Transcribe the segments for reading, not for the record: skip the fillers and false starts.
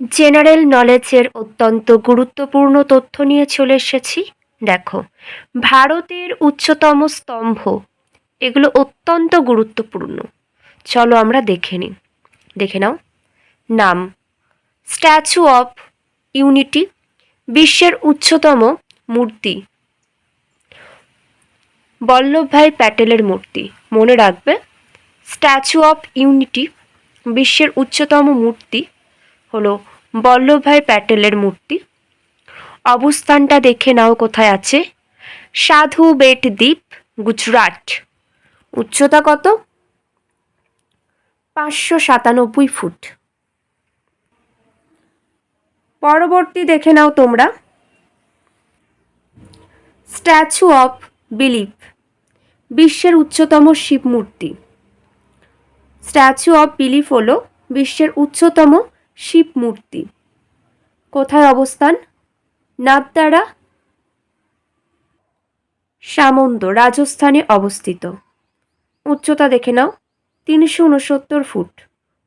General নলেজের অত্যন্ত গুরুত্বপূর্ণ তথ্য নিয়ে চলে এসেছি। দেখো, ভারতের উচ্চতম স্তম্ভ, এগুলো অত্যন্ত গুরুত্বপূর্ণ। চলো আমরা দেখে নাও। নাম: স্ট্যাচু অফ ইউনিটি, বিশ্বের উচ্চতম মূর্তি বল্লভভাই প্যাটেলের মূর্তি। মনে রাখবে, স্ট্যাচু অফ ইউনিটি, বিশ্বের উচ্চতম মূর্তি হলো বল্লভভাই প্যাটেলের মূর্তি। অবস্থানটা দেখে নাও কোথায় আছে। সাধু বেট দ্বীপ, গুজরাট। উচ্চতা কত? 597 ফুট। পরবর্তী দেখে নাও তোমরা, স্ট্যাচু অফ বিলিফ, বিশ্বের উচ্চতম শিব মূর্তি। স্ট্যাচু অফ বিলিফ হলো বিশ্বের উচ্চতম শিব মূর্তি। কোথায় অবস্থান? নাবদারা, সামন্ত, রাজস্থানে অবস্থিত। উচ্চতা দেখে নাও, 369 ফুট।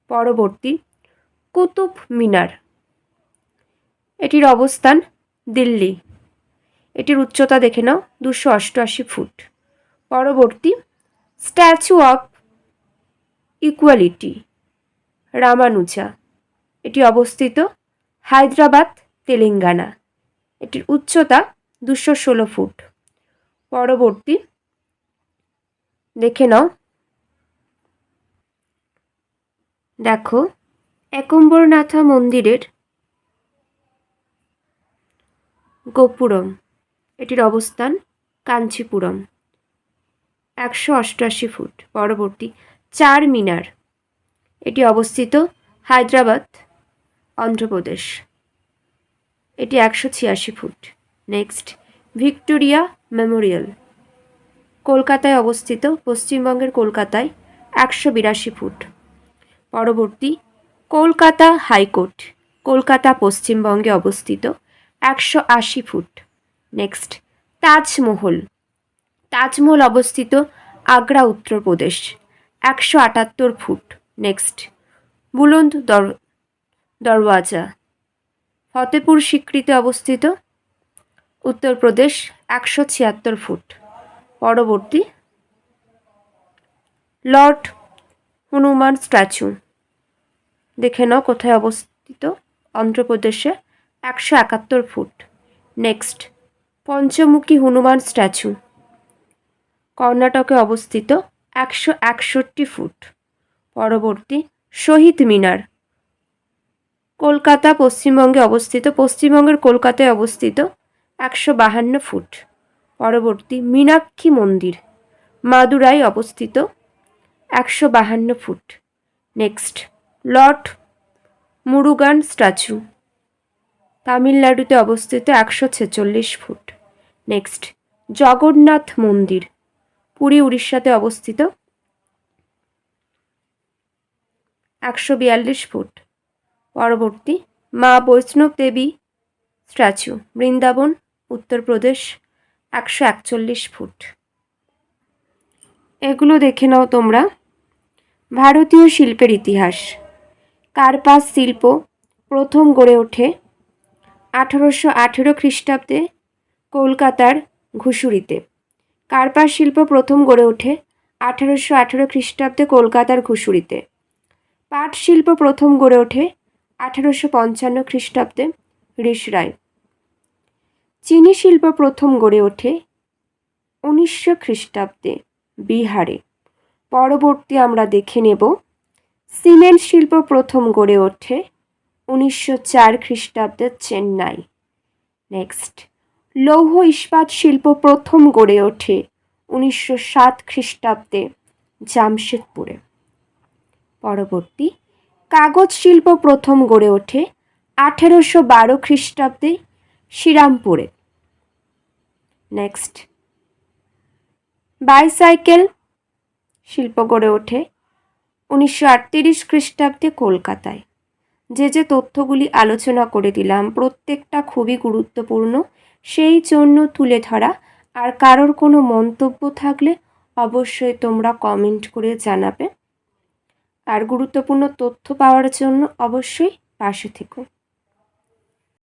পরবর্তী, কুতুব মিনার, এটির অবস্থান দিল্লি। এটির উচ্চতা দেখে নাও, 288 ফুট। পরবর্তী, স্ট্যাচু অফ ইকুয়ালিটি, রামানুজা। এটি অবস্থিত হায়দ্রাবাদ, তেলেঙ্গানা। এটির উচ্চতা 216 ফুট। পরবর্তী দেখে নাও, দেখো, একম্বরনাথা মন্দিরের গোপুরম, এটির অবস্থান কাঞ্চিপুরম, 188 ফুট। পরবর্তী, চার মিনার, এটি অবস্থিত হায়দ্রাবাদ, অন্ধ্রপ্রদেশ। এটি 186 ফুট। নেক্সট, ভিক্টোরিয়া মেমোরিয়াল, কলকাতায় অবস্থিত, পশ্চিমবঙ্গের কলকাতায়, 182 ফুট। পরবর্তী, কলকাতা হাইকোর্ট, কলকাতা, পশ্চিমবঙ্গে অবস্থিত, 180 ফুট। নেক্সট, তাজমহল, তাজমহল অবস্থিত আগ্রা, উত্তরপ্রদেশ, 178 ফুট। নেক্সট, বুলন্দ দরওয়াজা, ফতেপুর সিক্রিতে অবস্থিত, উত্তরপ্রদেশ, 176 ফুট। পরবর্তী, লর্ড হনুমান স্ট্যাচু, দেখে নাও কোথায় অবস্থিত, অন্ধ্রপ্রদেশে, 171 ফুট। নেক্সট, পঞ্চমুখী হনুমান স্ট্যাচু, কর্ণাটকে অবস্থিত, 161 ফুট। পরবর্তী, শহীদ মিনার, কলকাতা, পশ্চিমবঙ্গে অবস্থিত, পশ্চিমবঙ্গের কলকাতায় অবস্থিত, 152 ফুট। পরবর্তী, মীনাক্ষী মন্দির, মাদুরাই অবস্থিত, 152 foot. Next, Lord Murugan statue, তামিলনাড়ুতে অবস্থিত, 146 ফুট। নেক্সট, জগন্নাথ মন্দির, পুরী, উড়িষ্যাতে অবস্থিত, 142 ফুট। পরবর্তী, মা বৈষ্ণব দেবী স্ট্যাচু, বৃন্দাবন, উত্তরপ্রদেশ, 141 ফুট। এগুলো দেখে নাও তোমরা। ভারতীয় শিল্পের ইতিহাস: কার্পাস শিল্প প্রথম গড়ে ওঠে 1818 খ্রিস্টাব্দে কলকাতার ঘুষুরিতে। কার্পাস শিল্প প্রথম গড়ে ওঠে 1818 খ্রিস্টাব্দে কলকাতার ঘুষুরিতে। পাট শিল্প প্রথম গড়ে ওঠে 1855 খ্রিস্টাব্দে রিষড়ায়। চিনি শিল্প প্রথম গড়ে ওঠে 1900 খ্রিস্টাব্দে বিহারে। পরবর্তী আমরা দেখে নেব, সিমেন্ট শিল্প প্রথম গড়ে ওঠে 1904 খ্রিস্টাব্দে চেন্নাই। নেক্সট, লৌহ ইস্পাত শিল্প প্রথম গড়ে ওঠে 1907 খ্রিস্টাব্দে জামশেদপুরে। পরবর্তী, কাগজ শিল্প প্রথম গড়ে ওঠে 1812 খ্রিস্টাব্দে শ্রীরামপুরে। নেক্সট, বাইসাইকেল শিল্প গড়ে ওঠে 1938 খ্রিস্টাব্দে কলকাতায়। যে তথ্যগুলি আলোচনা করে দিলাম প্রত্যেকটা খুবই গুরুত্বপূর্ণ, সেই জন্য তুলে ধরা। আর কারোর কোনো মন্তব্য থাকলে অবশ্যই তোমরা কমেন্ট করে জানাবে। আর গুরুত্বপূর্ণ তথ্য পাওয়ার জন্য অবশ্যই পাশে থেকো।